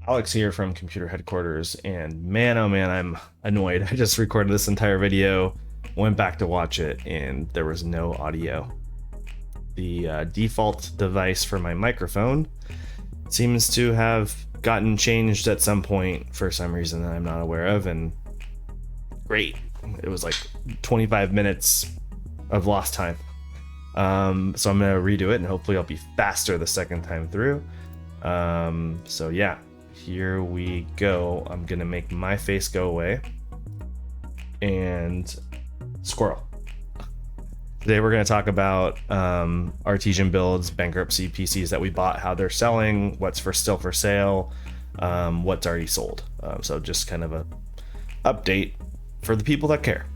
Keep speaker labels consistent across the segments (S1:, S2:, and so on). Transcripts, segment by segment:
S1: Alex here from Computer Headquarters, and man, oh man, I'm annoyed. I just recorded this entire video, went back to watch it, and there was no audio. The default device for my microphone seems to have gotten changed at some point for some reason that I'm not aware of, and great. It was like 25 minutes of lost time. So I'm gonna redo it, and hopefully I'll be faster the second time through. So yeah, here we go. I'm gonna make my face go away and squirrel. Today we're going to talk about Artesian builds, bankruptcy PCs that we bought, how they're selling, what's still for sale, what's already sold. So just kind of a update for the people that care.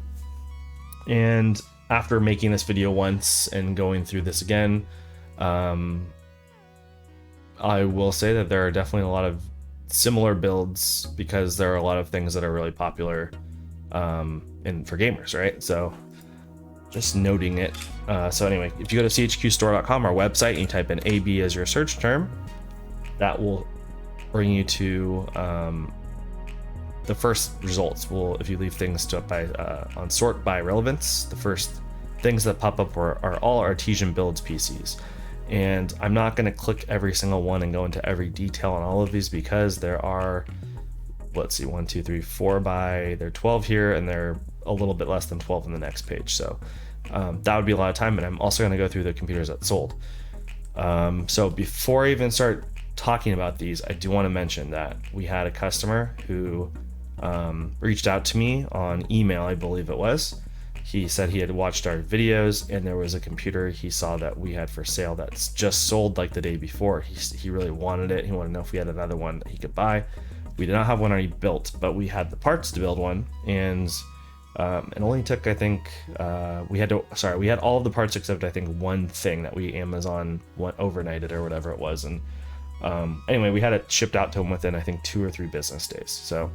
S1: And after making this video once and going through this again, I will say that there are definitely a lot of similar builds because there are a lot of things that are really popular for gamers, right? So just noting it. So anyway, if you go to chqstore.com, our website, and you type in AB as your search term, that will bring you to the first results. If you leave things on sort by relevance, the first things that pop up are all Artesian builds PCs. And I'm not going to click every single one and go into every detail on all of these because there are, let's see, 1, 2, 3, 4 by, they're 12 here, and they're a little bit less than 12 on the next page. So that would be a lot of time, and I'm also going to go through the computers that sold. So before I even start talking about these, I do want to mention that we had a customer who reached out to me on email, I believe it was. He said he had watched our videos, and there was a computer he saw that we had for sale that's just sold like the day before. He really wanted it. He wanted to know if we had another one that he could buy. We did not have one already built, but we had the parts to build one, and it only took, I think, we had all of the parts except I think one thing that we Amazon overnighted or whatever it was. And anyway, we had it shipped out to him within, I think, 2 or 3 business days. So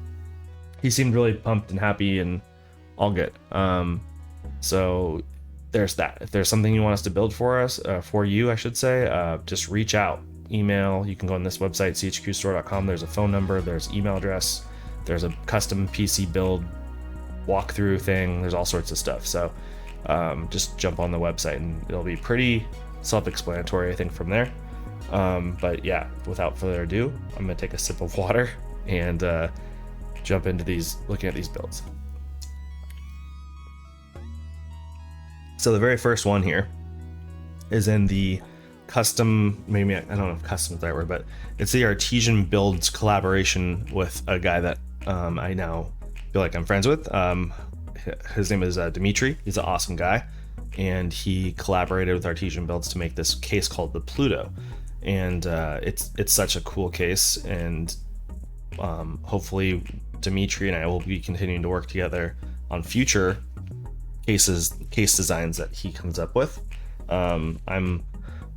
S1: he seemed really pumped and happy and all good. So there's that. If there's something you want us to build for you, I should say, just reach out, email. You can go on this website, chqstore.com. There's a phone number, there's email address, there's a custom PC build walkthrough thing. There's all sorts of stuff. So just jump on the website and it'll be pretty self-explanatory, I think, from there. But yeah, without further ado, I'm gonna take a sip of water and jump into looking at these builds. So the very first one here is in the custom, maybe, I don't know if custom is the right word, but it's the Artesian builds collaboration with a guy that I now feel like I'm friends with. His name is Dimitri. He's an awesome guy, and he collaborated with Artesian builds to make this case called the Pluto. And it's such a cool case, and hopefully Dimitri and I will be continuing to work together on future case designs that he comes up with. I'm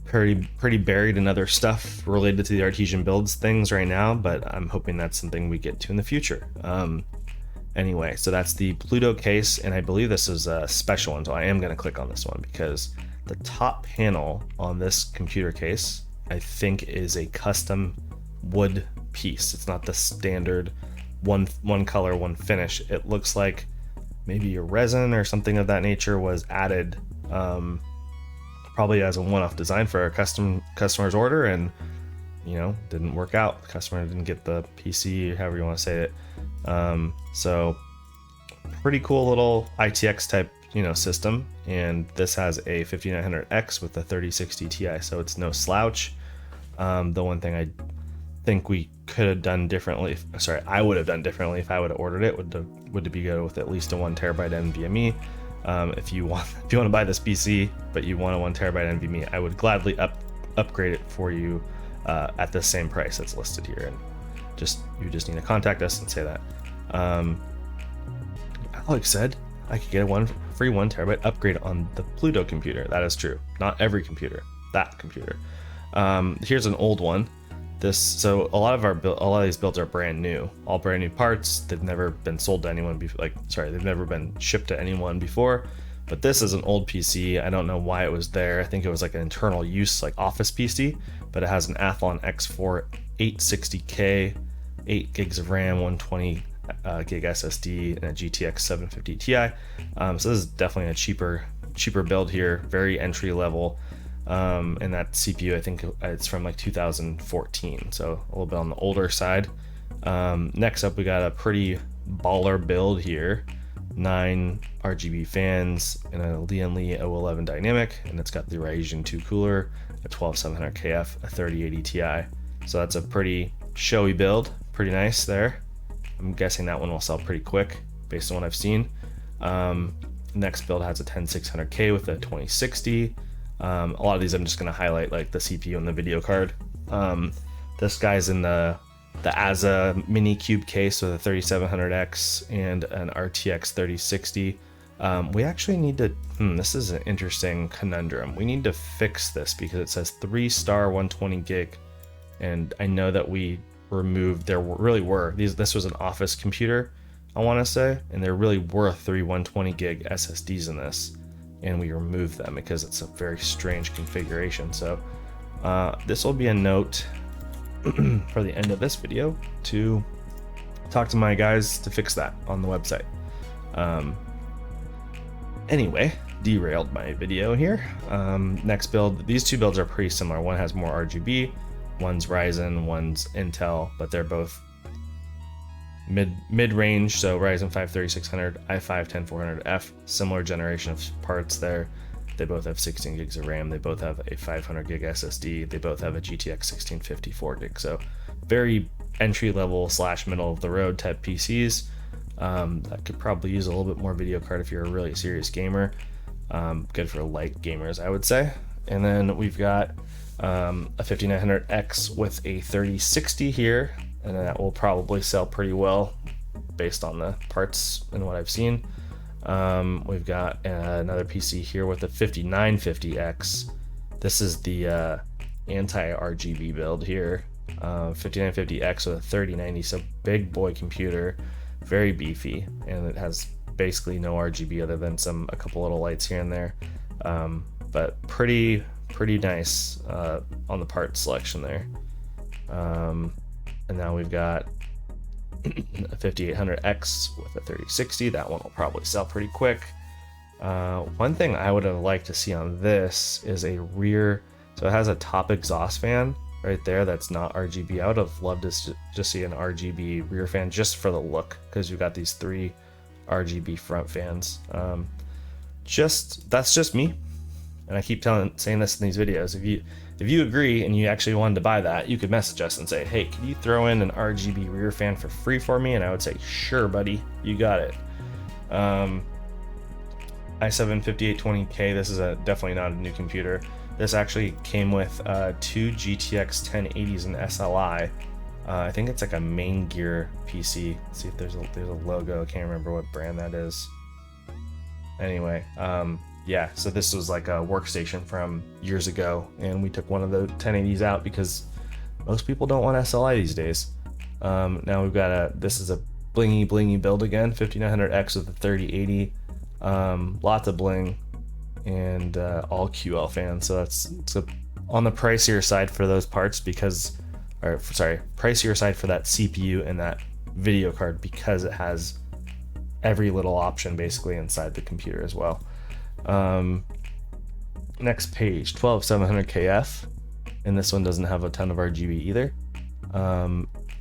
S1: pretty buried in other stuff related to the Artesian builds things right now, but I'm hoping that's something we get to in the future. Anyway, so that's the Pluto case, and I believe this is a special one, so I am going to click on this one because the top panel on this computer case, I think, is a custom wood piece. It's not the standard one color, one finish. It looks like maybe a resin or something of that nature was added, probably as a one-off design for a customer's order, and didn't work out. The customer didn't get the PC, however you want to say it. So pretty cool little ITX type system, and this has a 5900X with a 3060 Ti, so it's no slouch. The one thing I think we could have done differently, I would have done differently if I would have ordered it, would be go with at least a 1 terabyte NVMe. If you want to buy this PC but you want a 1 terabyte NVMe, I would gladly upgrade it for you at the same price that's listed here. And you just need to contact us and say that. Alex said I could get a free 1 terabyte upgrade on the Pluto computer. That is true. Not every computer. That computer. Here's an old one. So a lot of these builds are brand new, all brand new parts. They've never been sold to anyone before. They've never been shipped to anyone before. But this is an old PC. I don't know why it was there. I think it was like an internal use, like office PC. But it has an Athlon X4 860K 8 gigs of RAM, 120 gig SSD, and a GTX 750 Ti. So this is definitely a cheaper build here, very entry level. And that CPU, I think it's from like 2014, so a little bit on the older side. Next up, we got a pretty baller build here. 9 RGB fans and a Lian 011 dynamic, and it's got the Artesian 2 cooler, a 12700KF, a 3080 Ti. So that's a pretty showy build, pretty nice there. I'm guessing that one will sell pretty quick based on what I've seen. Next build has a 10600K with a 2060. A lot of these I'm just going to highlight like the CPU and the video card. This guy's in the ASA mini cube case with a 3700X and an RTX 3060. We actually need to, this is an interesting conundrum. We need to fix this because it says 3-star 120 gig. And I know that we removed, this was an office computer, I want to say, and there really were 3 120 gig SSDs in this. And we removed them because it's a very strange configuration. So this will be a note for the end of this video to talk to my guys to fix that on the website. Anyway, derailed my video here. Next build, these two builds are pretty similar. One has more RGB, one's Ryzen, one's Intel, but they're both mid-range. So Ryzen 5 3600, i5 10400F, similar generation of parts there. They both have 16 gigs of RAM. They both have a 500 gig SSD. They both have a GTX 1654 gig. So very entry level / middle of the road type PCs. That could probably use a little bit more video card if you're a really serious gamer. Good for light gamers, I would say. And then we've got a 5900X with a 3060 here, and that will probably sell pretty well based on the parts and what I've seen. We've got another PC here with a 5950X. This is the anti-RGB build here. 5950X with a 3090, so big boy computer, very beefy, and it has basically no RGB other than a couple little lights here and there. But pretty nice on the part selection there. And now we've got a 5800X with a 3060. That one will probably sell pretty quick. One thing I would have liked to see on this is a rear, so it has a top exhaust fan right there that's not RGB. I would have loved to just see an RGB rear fan just for the look, because you've got these 3 RGB front fans. That's just me, and I keep saying this in these videos. If you agree and you actually wanted to buy that, you could message us and say, hey, can you throw in an RGB rear fan for free for me? And I would say, sure, buddy, you got it. i7 5820K, this is definitely not a new computer. This actually came with 2 GTX 1080s and SLI. I think it's like a main gear PC. Let's see if there's a logo. I can't remember what brand that is. Anyway, yeah, so this was like a workstation from years ago, and we took one of the 1080s out because most people don't want SLI these days. Now we've got this is a blingy build again, 5900X with a 3080, lots of bling, and all QL fans. So it's on the pricier side for those parts pricier side for that CPU and that video card because it has every little option basically inside the computer as well. Next page, 12700KF, and this one doesn't have a ton of RGB either.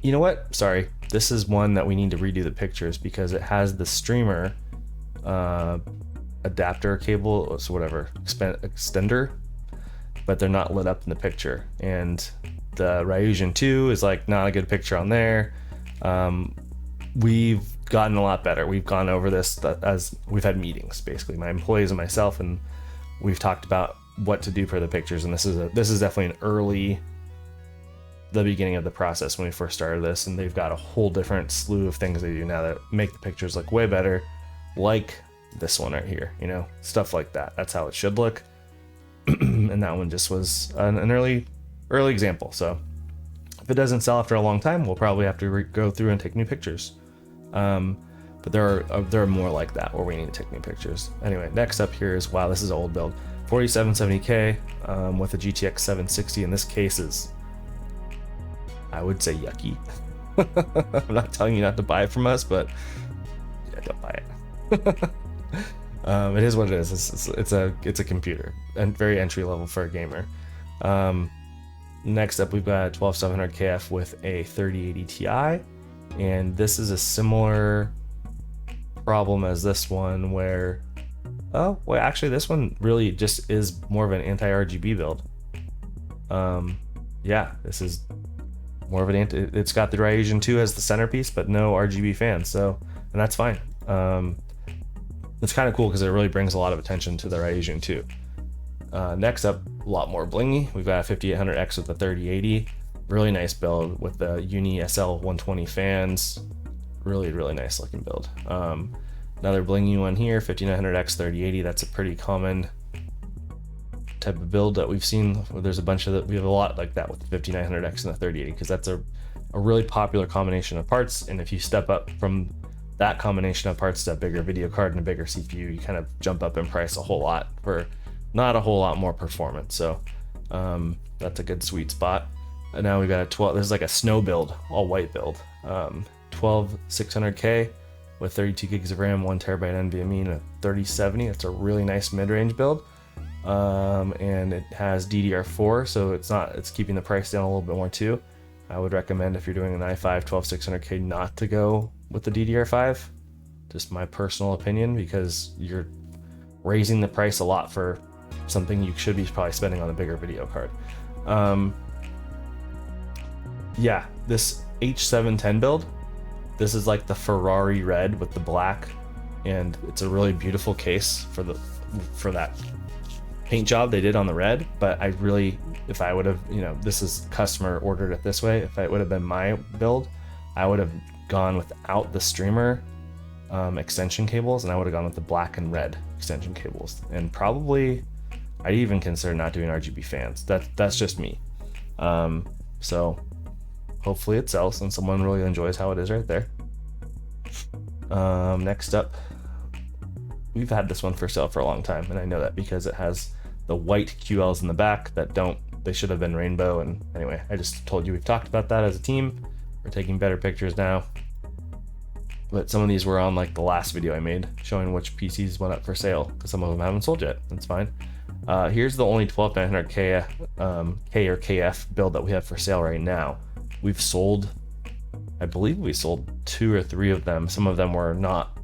S1: You know what? Sorry, this is one that we need to redo the pictures because it has the streamer adapter cable, so whatever, extender, but they're not lit up in the picture. And the Ryzen 2 is like not a good picture on there. We've gotten a lot better. We've gone over this as we've had meetings, basically, my employees and myself, and we've talked about what to do for the pictures. And this is definitely the beginning of the process when we first started this, and they've got a whole different slew of things they do now that make the pictures look way better, like this one right here, stuff like that. That's how it should look. And that one just was an early example. So if it doesn't sell after a long time, we'll probably have to go through and take new pictures. But there are more like that where we need to take new pictures. Anyway, next up here is, wow, this is an old build, 4770K with a GTX 760. In this case is, I would say, yucky. I'm not telling you not to buy it from us, but yeah, don't buy it. It is what it is. It's a computer and very entry level for a gamer. Next up, we've got a 12700 KF with a 3080 Ti, and this is a similar problem as this one where, oh, well, actually this one really just is more of an anti-RGB build. Yeah, this is more of an it's got the Artesian 2 as the centerpiece, but no RGB fans, so, and that's fine. It's kind of cool because it really brings a lot of attention to the Artesian 2. Next up, a lot more blingy. We've got a 5800X with the 3080. Really nice build with the Uni SL120 fans. Really nice looking build. Another blingy one here, 5900X 3080. That's a pretty common type of build that we've seen. There's a bunch of we have a lot like that with the 5900X and the 3080 because that's a really popular combination of parts. And if you step up from that combination of parts to a bigger video card and a bigger CPU, you kind of jump up in price a whole lot for not a whole lot more performance. So that's a good sweet spot. And now we've got a 12, this is like a snow build, all white build. 12600K with 32 gigs of RAM, 1 terabyte NVMe, and a 3070. It's a really nice mid-range build. And it has DDR4, so it's keeping the price down a little bit more too. I would recommend if you're doing an i5 12600K not to go with the DDR5. Just my personal opinion, because you're raising the price a lot for something you should be probably spending on a bigger video card. Yeah, this H710 build, this is like the Ferrari red with the black, and it's a really beautiful case for that paint job they did on the red. But I really, if I would have, this is customer ordered it this way, if it would have been my build, I would have gone without the streamer extension cables, and I would have gone with the black and red extension cables, and probably I'd even consider not doing RGB fans. That's just me. So hopefully it sells and someone really enjoys how it is right there. Next up, we've had this one for sale for a long time, and I know that because it has the white QLs in the back that they should have been rainbow. And anyway, I just told you we've talked about that as a team. We're taking better pictures now. But some of these were on like the last video I made showing which PCs went up for sale, because some of them haven't sold yet. That's fine. Here's the only 12900K K or KF build that we have for sale right now. We've sold, I believe we sold 2 or 3 of them. Some of them were not,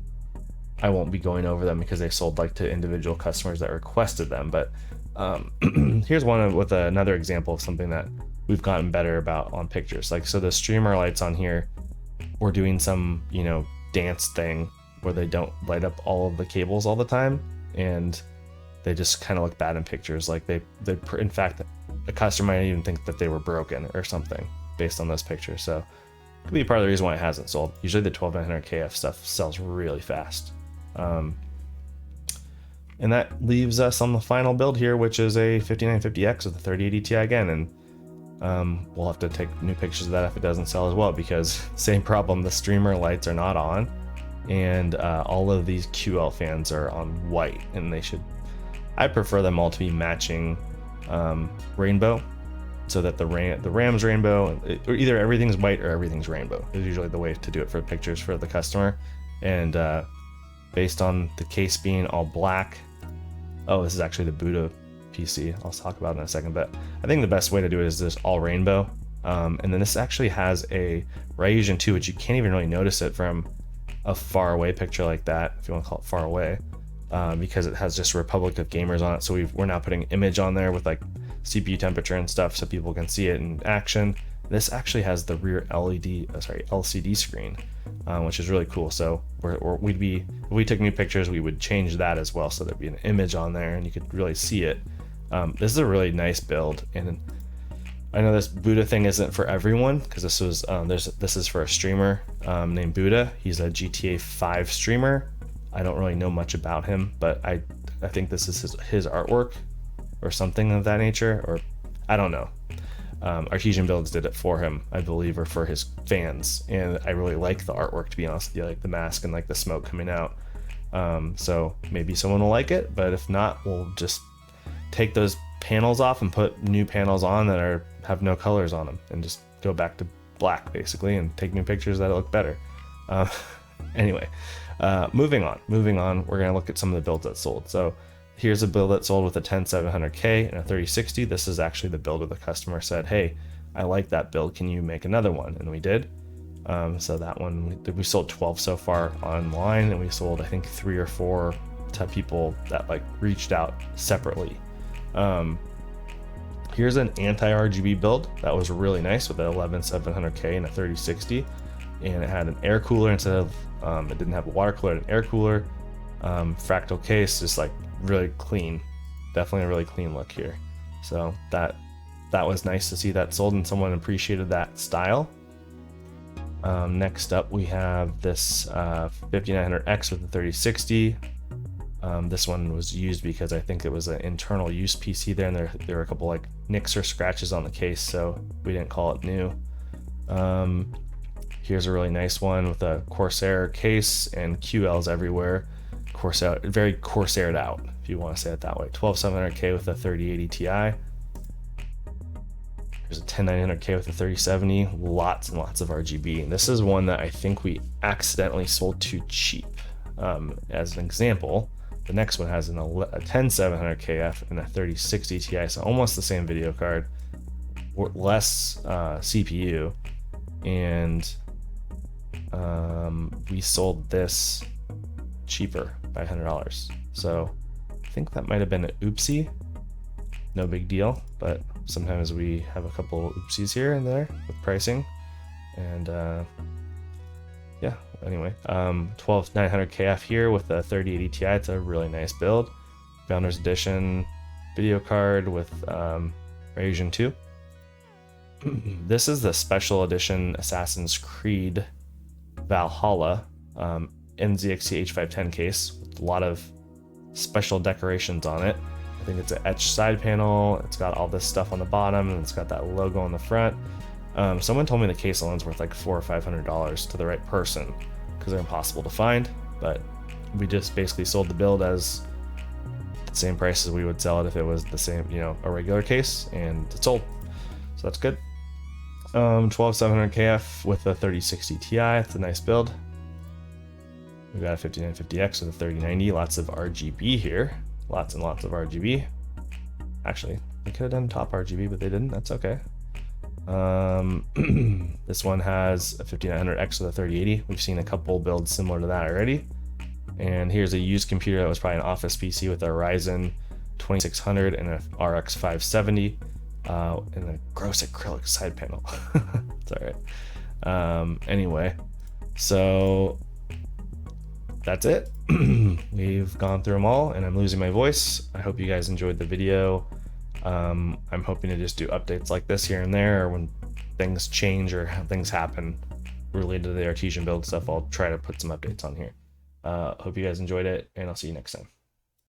S1: I won't be going over them because they sold like to individual customers that requested them. But here's one with another example of something that we've gotten better about on pictures. Like, so the streamer lights on here, we're doing some, dance thing where they don't light up all of the cables all the time, and they just kind of look bad in pictures. Like they in fact, a customer might even think that they were broken or something based on those pictures. So it could be part of the reason why it hasn't sold. Usually the 12900KF stuff sells really fast. And that leaves us on the final build here, which is a 5950X with a 3080 Ti again. And we'll have to take new pictures of that if it doesn't sell as well, because same problem, the streamer lights are not on, and all of these QL fans are on white, and I prefer them all to be matching rainbow, so that the RAM's rainbow, or either everything's white or everything's rainbow is usually the way to do it for pictures for the customer. And based on the case being all black, oh, this is actually the Buddha PC, I'll talk about it in a second, but I think the best way to do it is just all rainbow. And then this actually has a Artesian 2, which you can't even really notice it from a far away picture like that, if you want to call it far away, because it has just Republic of Gamers on it. So we're now putting image on there with like CPU temperature and stuff so people can see it in action. This actually has the rear LCD screen, which is really cool. So if we took new pictures, we would change that as well, so there'd be an image on there and you could really see it. This is a really nice build, and I know this Buddha thing isn't for everyone, because this is for a streamer named Buddha. He's a GTA 5 streamer. I don't really know much about him, but I think this is his artwork or something of that nature, or I don't know. Artesian Builds did it for him, I believe, or for his fans, and I really like the artwork, to be honest with you, like the mask and like the smoke coming out. So maybe someone will like it, but if not, we'll just take those panels off and put new panels on that have no colors on them, and just go back to black basically and take me pictures that look better. Anyway, moving on, we're gonna look at some of the builds that sold. So here's a build that sold with a 10700K and a 3060. This is actually the build where the customer said, hey, I like that build, can you make another one? And we did. So that one, we sold 12 so far online, and we sold I think 3 or 4 to people that like reached out separately. Here's an anti-RGB build that was really nice with an 11700K and a 3060, and it had an air cooler instead of it didn't have a water cooler, an air cooler. Fractal case, just like really clean, definitely a really clean look here. So that was nice to see that sold and someone appreciated that style. Next up we have this 5900X with the 3060. This one was used because I think it was an internal use PC there, and there were a couple like nicks or scratches on the case, so we didn't call it new. Here's a really nice one with a Corsair case and QLs everywhere. Corsair, very Corsaired out, if you want to say it that way. 12700K with a 3080 Ti. There's a 10900K with a 3070. Lots and lots of RGB. And this is one that I think we accidentally sold too cheap. As an example, the next one has a 10700KF and a 3060 Ti, so almost the same video card, less CPU, and we sold this cheaper by $100. So I think that might have been an oopsie. No big deal, but sometimes we have a couple oopsies here and there with pricing. And yeah, anyway, 12900KF here with a 3080 Ti. It's a really nice build. Founders Edition video card with Artesian 2. This is the special edition Assassin's Creed Valhalla NZXT H510 case with a lot of special decorations on it. I think it's an etched side panel. It's got all this stuff on the bottom, and it's got that logo on the front. Someone told me the case alone's worth like $400 or $500 to the right person because they're impossible to find, but we just basically sold the build as the same price as we would sell it if it was the same, you know, a regular case, and it sold. So that's good. 12700KF with a 3060 Ti. It's a nice build. We've got a 5950X with a 3090. Lots of RGB here. Lots and lots of RGB. Actually, they could have done top RGB, but they didn't. That's okay. This one has a 5900X with a 3080. We've seen a couple builds similar to that already. And here's a used computer that was probably an office PC with a Ryzen 2600 and a RX 570 and a gross acrylic side panel. It's all right. Anyway, so that's it. We've gone through them all, and I'm losing my voice. I hope you guys enjoyed the video. I'm hoping to just do updates like this here and there, or when things change or things happen related to the Artesian build stuff, I'll try to put some updates on here. Hope you guys enjoyed it, and I'll see you next time.